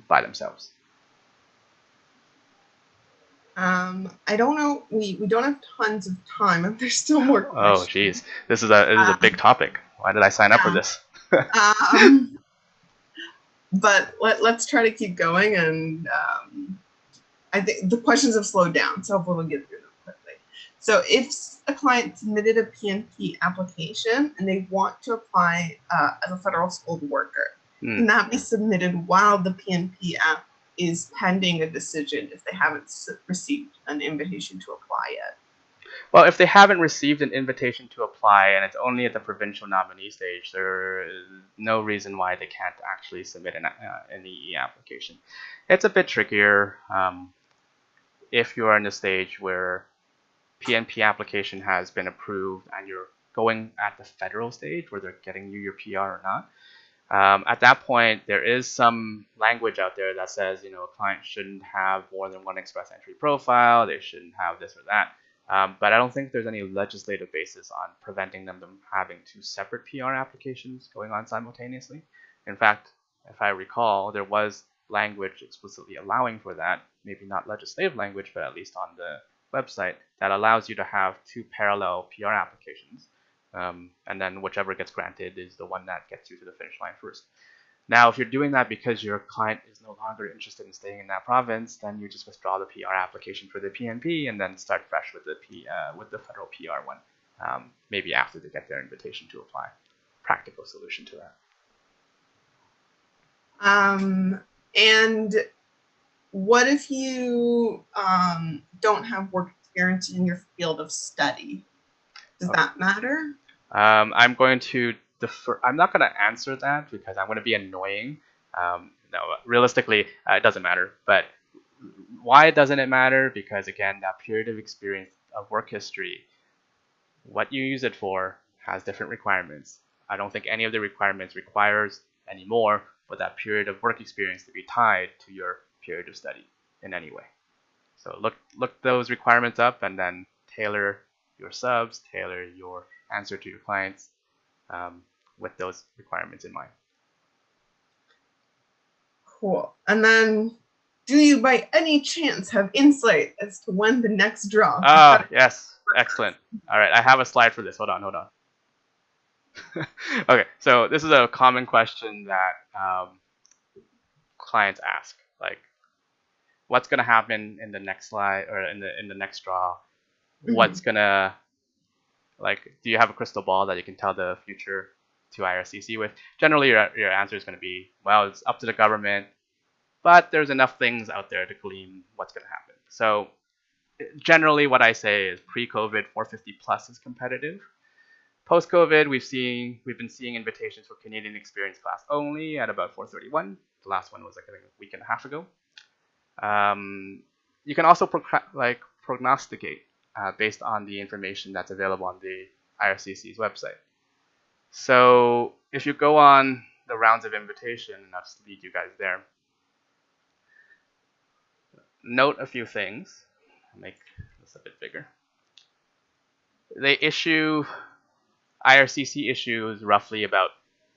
by themselves. I don't know. We don't have tons of time. If there's still more questions. Oh, geez, this is a big topic. Why did I sign up for this? But let's try to keep going, and I think the questions have slowed down, so hopefully we'll get through them quickly. So if a client submitted a PNP application and they want to apply as a federal skilled worker, can that be submitted while the PNP app is pending a decision if they haven't received an invitation to apply yet? Well, if they haven't received an invitation to apply and it's only at the provincial nominee stage, there is no reason why they can't actually submit an EE application. It's a bit trickier if you are in the stage where PNP application has been approved and you're going at the federal stage where they're getting you your PR or not. At that point, there is some language out there that says, a client shouldn't have more than one express entry profile, they shouldn't have this or that. But I don't think there's any legislative basis on preventing them from having two separate PR applications going on simultaneously. In fact, if I recall, there was language explicitly allowing for that, maybe not legislative language, but at least on the website, that allows you to have two parallel PR applications. And then whichever gets granted is the one that gets you to the finish line first. Now, if you're doing that because your client is no longer interested in staying in that province, then you just withdraw the PR application for the PNP and then start fresh with the federal PR one, maybe after they get their invitation to apply. Practical solution to that. And what if you don't have work experience in your field of study? Does that matter? I'm going to defer. I'm not going to answer that because I'm going to be annoying. No, realistically, it doesn't matter. But why doesn't it matter? Because again, that period of experience of work history, what you use it for, has different requirements. I don't think any of the requirements requires anymore for that period of work experience to be tied to your period of study in any way. So look those requirements up and then tailor your subs, tailor your answer to your clients with those requirements in mind. Cool. And then, do you by any chance have insight as to when the next draw? Ah, yes. Excellent. All right, I have a slide for this. Hold on. Okay, so this is a common question that clients ask, like, what's going to happen in the next slide or in the next draw? What's gonna, like, do you have a crystal ball that you can tell the future to IRCC with? Generally, your answer is going to be, well, it's up to the government, but there's enough things out there to glean what's going to happen. So generally what I say is pre-COVID 450 plus is competitive. Post-COVID, we've been seeing invitations for Canadian experience class only at about 431. The last one was like a week and a half ago. You can also prognosticate based on the information that's available on the IRCC's website. So if you go on the rounds of invitation, and I'll just lead you guys there, note a few things. I'll make this a bit bigger. IRCC issues roughly about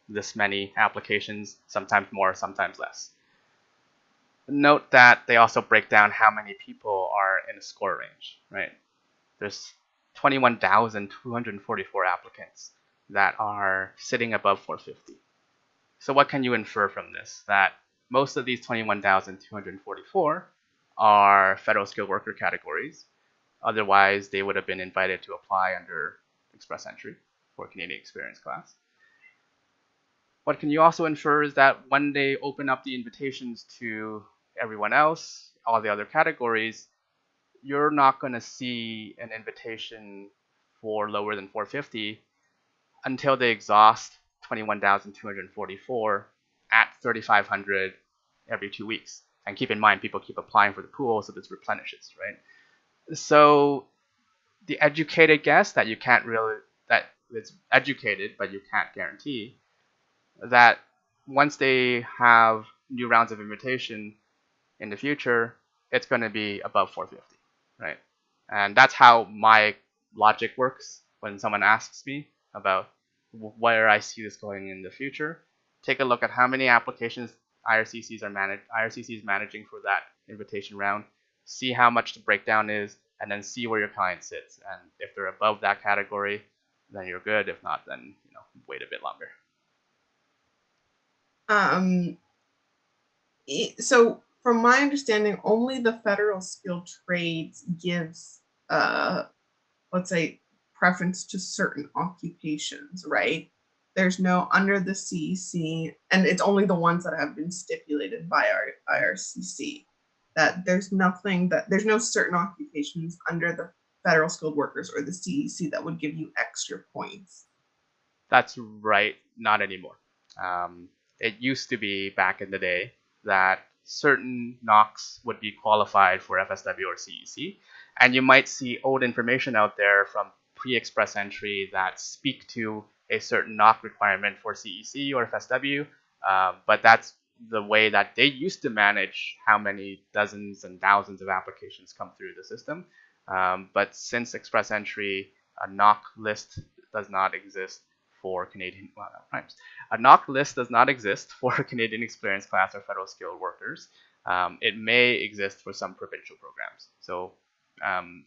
this many applications, sometimes more, sometimes less. Note that they also break down how many people are in a score range, right? There's 21,244 applicants that are sitting above 450. So what can you infer from this? That most of these 21,244 are federal skilled worker categories. Otherwise, they would have been invited to apply under Express Entry for Canadian Experience class. What can you also infer is that when they open up the invitations to everyone else, all the other categories, you're not going to see an invitation for lower than 450 until they exhaust 21,244 at 3,500 every 2 weeks. And keep in mind, people keep applying for the pool, so this replenishes, right? So the educated guess that you can't really, that it's educated, but you can't guarantee, that once they have new rounds of invitation in the future, it's going to be above 450, right? And that's how my logic works when someone asks me about where I see this going in the future. Take a look at how many applications IRCC is managing for that invitation round, see how much the breakdown is, and then see where your client sits. And if they're above that category, then you're good. If not, then wait a bit longer. So from my understanding, only the federal skilled trades gives, let's say, preference to certain occupations, right? There's no under the CEC, and it's only the ones that have been stipulated by our IRCC. That there's no certain occupations under the federal skilled workers or the CEC that would give you extra points. That's right, not anymore. It used to be back in the day that certain NOCs would be qualified for FSW or CEC, and you might see old information out there from pre-express entry that speak to a certain NOC requirement for CEC or FSW, but that's the way that they used to manage how many dozens and thousands of applications come through the system. But since express entry, a NOC list does not exist for Canadian, a NOC list does not exist for Canadian Experience class or federal skilled workers. It may exist for some provincial programs. So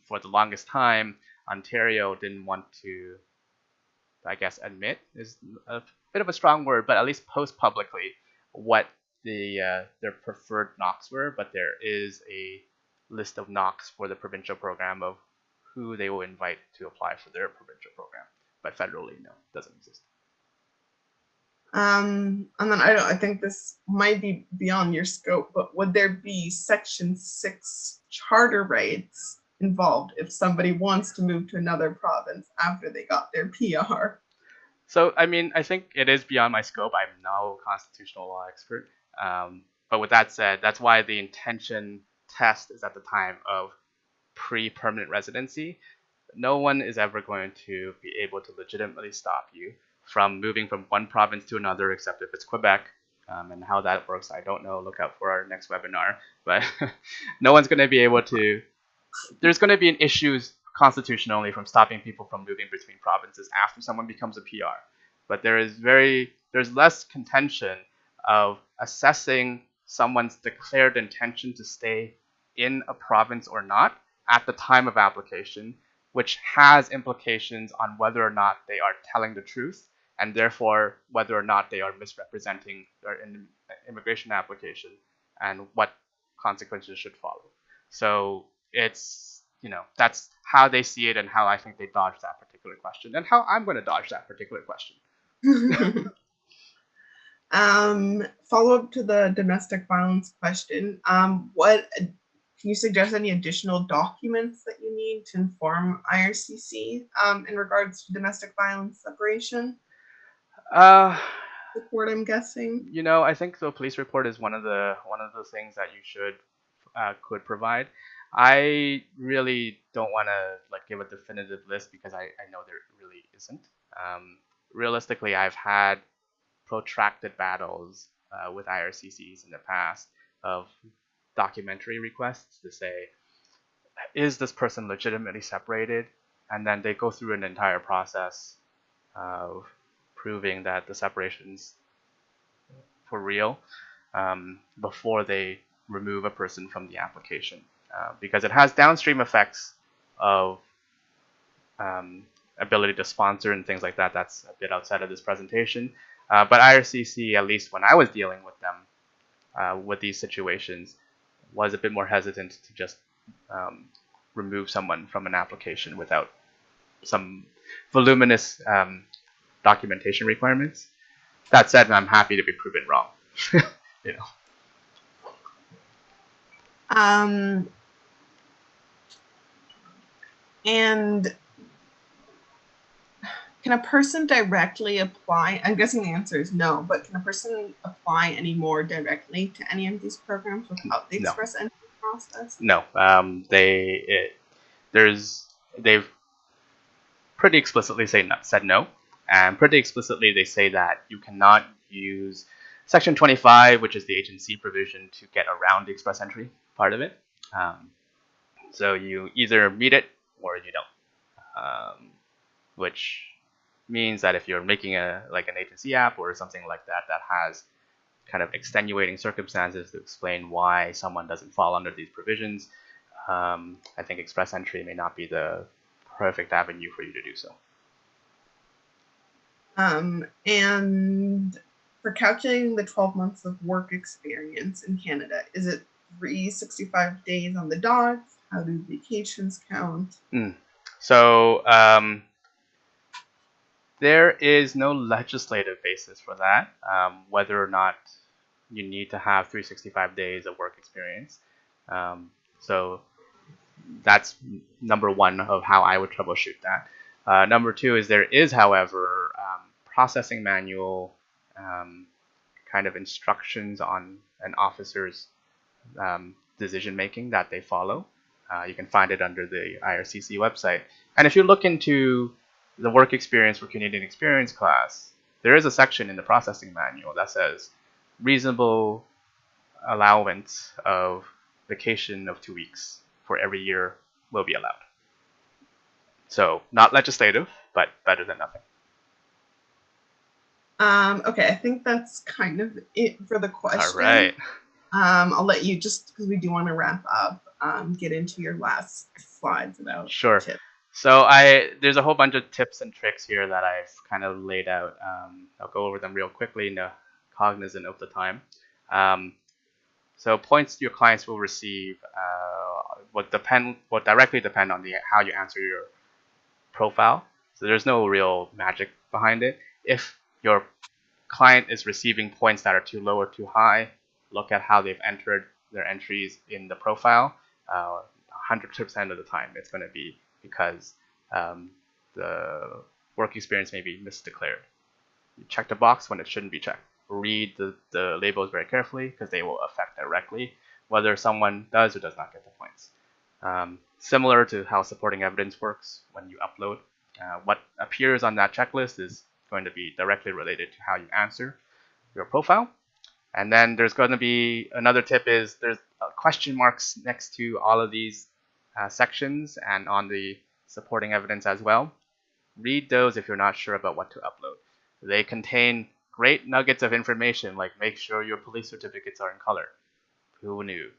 for the longest time, Ontario didn't want to, I guess, admit is a bit of a strong word, but at least post publicly what their preferred NOCs were. But there is a list of NOCs for the provincial program of who they will invite to apply for their provincial program. But federally, no, it doesn't exist. And then I think this might be beyond your scope, but would there be Section 6 charter rights involved if somebody wants to move to another province after they got their PR? So, I mean, I think it is beyond my scope. I'm no constitutional law expert. But with that said, that's why the intention test is at the time of pre-permanent residency. No one is ever going to be able to legitimately stop you from moving from one province to another, except if it's Quebec. And how that works, I don't know. Look out for our next webinar. But no one's going to be able to. There's going to be an issue constitutionally from stopping people from moving between provinces after someone becomes a PR. But there's less contention of assessing someone's declared intention to stay in a province or not at the time of application, which has implications on whether or not they are telling the truth, and therefore whether or not they are misrepresenting their immigration application and what consequences should follow. So it's, that's how they see it and how I think they dodge that particular question and how I'm going to dodge that particular question. Follow up to the domestic violence question. What can you suggest any additional documents that you need to inform IRCC in regards to domestic violence separation? Report, I'm guessing. I think the police report is one of the things that you could provide. I really don't want to like give a definitive list because I know there really isn't. Realistically, I've had protracted battles with IRCCs in the past of documentary requests to say, is this person legitimately separated? And then they go through an entire process of proving that the separation's for real before they remove a person from the application. Because it has downstream effects of um, ability to sponsor and things like that. That's a bit outside of this presentation. But IRCC, at least when I was dealing with them, with these situations, was a bit more hesitant to just um, remove someone from an application without some voluminous documentation requirements. That said, I'm happy to be proven wrong. you know. And can a person directly apply? I'm guessing the answer is no, but can a person apply any more directly to any of these programs without the express entry process? No. They've pretty explicitly said no, and pretty explicitly they say that you cannot use Section 25, which is the agency provision, to get around the express entry part of it. So you either meet it or you don't, which means that if you're making an agency app or something like that that has kind of extenuating circumstances to explain why someone doesn't fall under these provisions, I think express entry may not be the perfect avenue for you to do so. And for calculating the 12 months of work experience in Canada, is it 365 days on the dot? How do vacations count? So there is no legislative basis for that, whether or not you need to have 365 days of work experience. So that's number one of how I would troubleshoot that. Number two is there is, however, processing manual kind of instructions on an officer's decision making that they follow. You can find it under the IRCC website. And if you look into the work experience for Canadian experience class, there is a section in the processing manual that says reasonable allowance of vacation of 2 weeks for every year will be allowed. So not legislative, but better than nothing. Okay, I think that's kind of it for the question. All right. I'll let you, just because we do want to wrap up, get into your last slides about tips. So there's a whole bunch of tips and tricks here that I've kind of laid out. I'll go over them real quickly, cognizant of the time. So points your clients will receive will directly depend on how you answer your profile. So there's no real magic behind it. If your client is receiving points that are too low or too high, look at how they've entered their entries in the profile. 100% of the time, it's going to be because the work experience may be misdeclared. You check the box when it shouldn't be checked. Read the labels very carefully because they will affect directly whether someone does or does not get the points. Similar to how supporting evidence works when you upload, what appears on that checklist is going to be directly related to how you answer your profile. And then there's going to be another tip is there's question marks next to all of these sections and on the supporting evidence as well. Read those if you're not sure about what to upload. They contain great nuggets of information, like make sure your police certificates are in color. Who knew?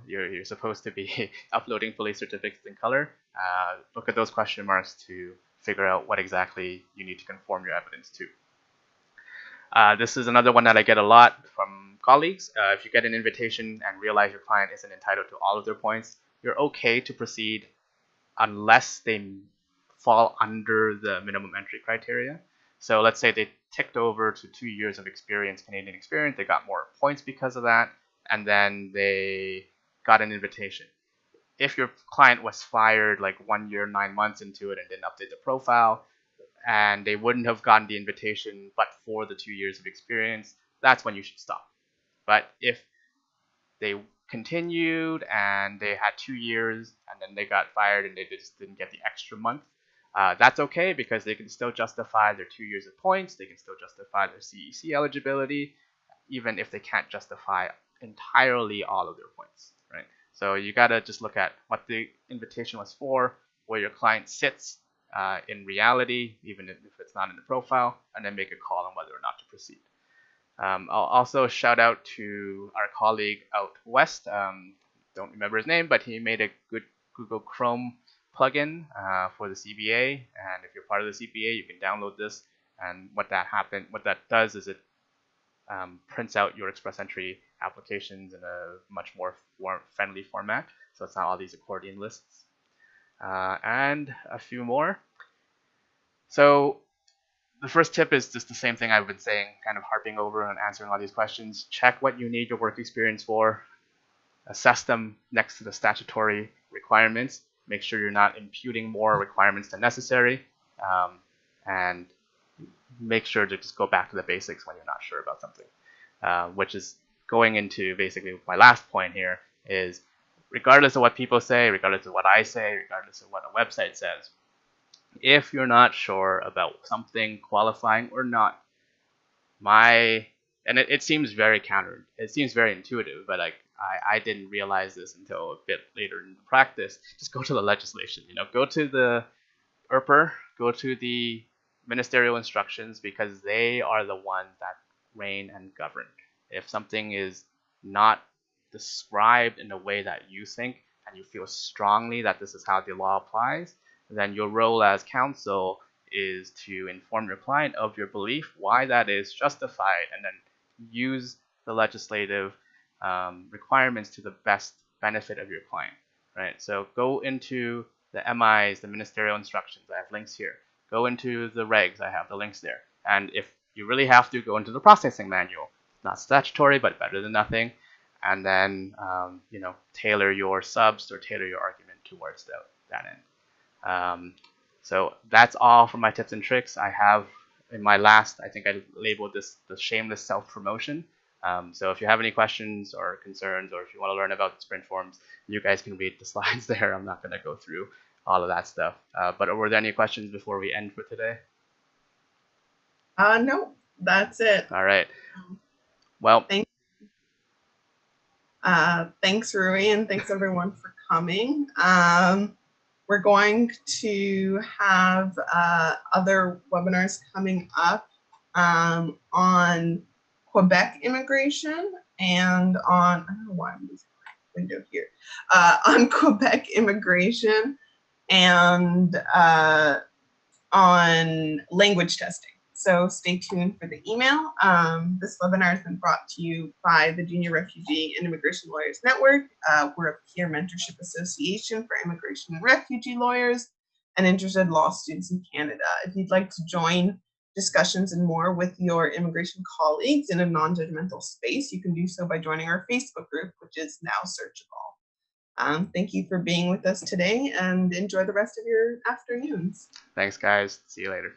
You're supposed to be uploading police certificates in color. Look at those question marks to figure out what exactly you need to conform your evidence to. This is another one that I get a lot from colleagues. If you get an invitation and realize your client isn't entitled to all of their points, you're okay to proceed unless they fall under the minimum entry criteria. So let's say they ticked over to 2 years of experience, Canadian experience, they got more points because of that, and then they got an invitation. If your client was fired like 1 year, 9 months into it and didn't update the profile, and they wouldn't have gotten the invitation but for the 2 years of experience, that's when you should stop. But if they continued and they had 2 years and then they got fired and they just didn't get the extra month, that's okay because they can still justify their 2 years of points. They can still justify their CEC eligibility, even if they can't justify entirely all of their points, right? So you gotta just look at what the invitation was for, where your client sits in reality, even if it's not in the profile, and then make a call on whether or not to proceed. I'll also shout out to our colleague out west. Don't remember his name, but he made a good Google Chrome plugin for the CBA. And if you're part of the CBA, you can download this. And what that does is it prints out your Express Entry applications in a much more friendly format. So it's not all these accordion lists. And a few more. So the first tip is just the same thing I've been saying, kind of harping over and answering all these questions. Check what you need your work experience for. Assess them next to the statutory requirements. Make sure you're not imputing more requirements than necessary. And make sure to just go back to the basics when you're not sure about something. Which is going into basically my last point here is, regardless of what people say, regardless of what I say, regardless of what a website says, if you're not sure about something qualifying or not, it seems very intuitive, but like I didn't realize this until a bit later in practice. Just go to the legislation, go to the ERPR, go to the ministerial instructions, because they are the ones that reign and govern. If something is not described in a way that you think and you feel strongly that this is how the law applies, then your role as counsel is to inform your client of your belief, why that is justified, and then use the legislative requirements to the best benefit of your client, right? So go into the MIs, the ministerial instructions. I have links here. Go into the regs. I have the links there. And if you really have to, go into the processing manual. Not statutory, but better than nothing. And then, tailor your subs or tailor your argument towards that end. So that's all for my tips and tricks. I have in my last, I think I labeled this the shameless self-promotion. So if you have any questions or concerns, or if you want to learn about the Sprintforms, you guys can read the slides there. I'm not going to go through all of that stuff. But were there any questions before we end for today? No, that's it. All right. Well, thanks, Rui, and thanks everyone for coming. We're going to have other webinars coming up on Quebec immigration and on, I don't know why I'm losing my window here, on Quebec immigration and on language testing. So stay tuned for the email. This webinar has been brought to you by the Junior Refugee and Immigration Lawyers Network. We're a peer mentorship association for immigration and refugee lawyers and interested law students in Canada. If you'd like to join discussions and more with your immigration colleagues in a non-judgmental space, you can do so by joining our Facebook group, which is now searchable. Thank you for being with us today, and enjoy the rest of your afternoons. Thanks, guys. See you later.